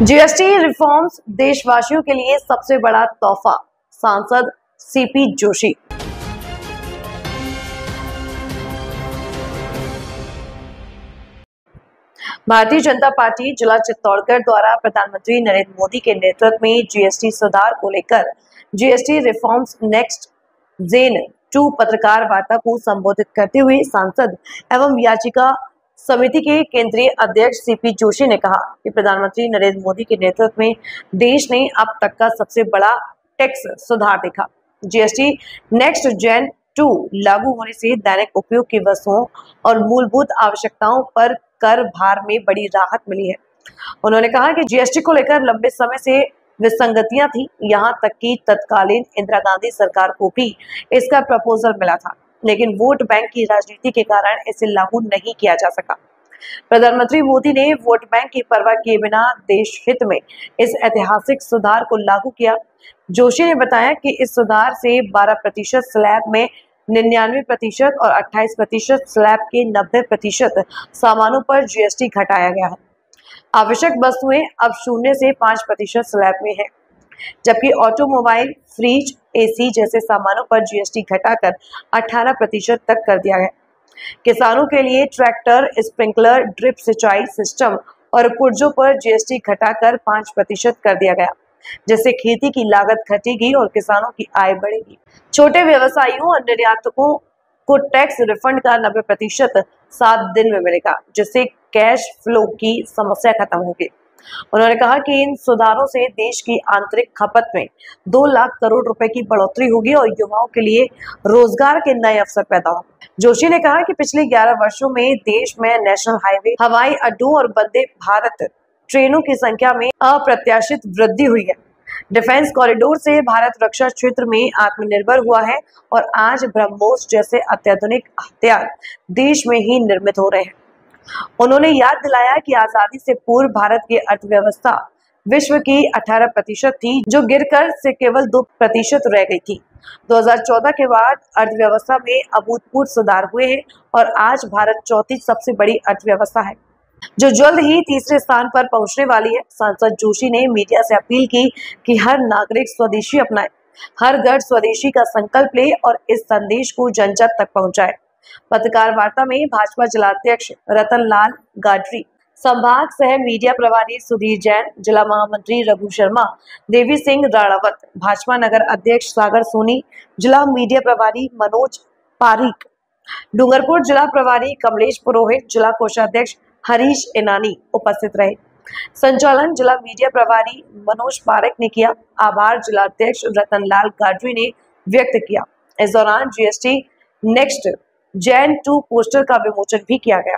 GST reforms देशवासियों के लिए सबसे बड़ा तोहफा, सांसद सीपी जोशी। भारतीय जनता पार्टी जिला चित्तौड़गढ़ द्वारा प्रधानमंत्री नरेंद्र मोदी के नेतृत्व में जीएसटी सुधार को लेकर जीएसटी रिफॉर्म्स नेक्स्ट जेन 2 पत्रकार वार्ता को संबोधित करते हुए सांसद एवं याचिका समिति के केंद्रीय अध्यक्ष सीपी जोशी ने कहा कि प्रधानमंत्री नरेंद्र मोदी के नेतृत्व में देश ने अब तक का सबसे बड़ा टैक्स सुधार देखा। जीएसटी नेक्स्ट जेन 2 लागू होने से दैनिक उपयोग की वस्तुओं और मूलभूत आवश्यकताओं पर कर भार में बड़ी राहत मिली है। उन्होंने कहा कि जीएसटी को लेकर लंबे समय से विसंगतियां थी, यहां तक कि तत्कालीन इंदिरा गांधी सरकार को भी इसका प्रपोजल मिला था, लेकिन वोट बैंक की राजनीति के कारण इसे लागू नहीं किया जा सका। प्रधानमंत्री मोदी ने वोट बैंक की परवाह किए बिना देश हित में इस ऐतिहासिक सुधार को लागू किया। जोशी ने बताया कि इस सुधार से 12% स्लैब में 99% और 28% स्लैब के 90% सामानों पर जीएसटी घटाया गया है। आवश्यक वस्तुएं अब 0 से 5% स्लैब में है, जबकि ऑटोमोबाइल, फ्रिज, एसी जैसे सामानों पर जीएसटी घटाकर 18% तक कर दिया गया। किसानों के लिए ट्रैक्टर, स्प्रिंकलर, ड्रिप सिंचाई सिस्टम और पुर्जों पर जीएसटी घटाकर 5% कर दिया गया, जिससे खेती की लागत घटेगी और किसानों की आय बढ़ेगी। छोटे व्यवसायियों और निर्यातकों को टैक्स रिफंड का 90% 7 दिन में मिलेगा, जिससे कैश फ्लो की समस्या खत्म होगी। उन्होंने कहा कि इन सुधारों से देश की आंतरिक खपत में 2 लाख करोड़ रुपए की बढ़ोतरी होगी और युवाओं के लिए रोजगार के नए अवसर पैदा होंगे। जोशी ने कहा कि पिछले 11 वर्षों में देश में नेशनल हाईवे, हवाई अड्डों और वंदे भारत ट्रेनों की संख्या में अप्रत्याशित वृद्धि हुई है। डिफेंस कॉरिडोर से भारत रक्षा क्षेत्र में आत्मनिर्भर हुआ है और आज ब्रह्मोस जैसे अत्याधुनिक हथियार देश में ही निर्मित हो रहे हैं। उन्होंने याद दिलाया कि आजादी से पूर्व भारत की अर्थव्यवस्था विश्व की 18% थी, जो गिरकर से केवल 2% रह गई थी। 2014 के बाद अर्थव्यवस्था में अभूतपूर्व सुधार हुए हैं और आज भारत चौथी सबसे बड़ी अर्थव्यवस्था है, जो जल्द ही तीसरे स्थान पर पहुंचने वाली है। सांसद जोशी ने मीडिया से अपील की कि हर नागरिक स्वदेशी अपनाए, हर घर स्वदेशी का संकल्प ले और इस संदेश को जन जन तक पहुंचाए। पत्रकार वार्ता में भाजपा जिलाध्यक्ष रतन लाल गाडरी, संभाग सह मीडिया प्रभारी सुधीर जैन, जिला महामंत्री रघु शर्मा, देवी सिंह राणावत, भाजपा नगर अध्यक्ष सागर सोनी, जिला मीडिया प्रभारी मनोज पारिक, डूंगरपुर जिला प्रभारी कमलेश पुरोहित, जिला कोषाध्यक्ष हरीश इनानी उपस्थित रहे। संचालन जिला मीडिया प्रभारी मनोज पारिक ने किया। आभार जिलाध्यक्ष रतन लाल गाडरी ने व्यक्त किया। इस दौरान जीएसटी नेक्स्ट जेन 2 पोस्टर का विमोचन भी किया गया।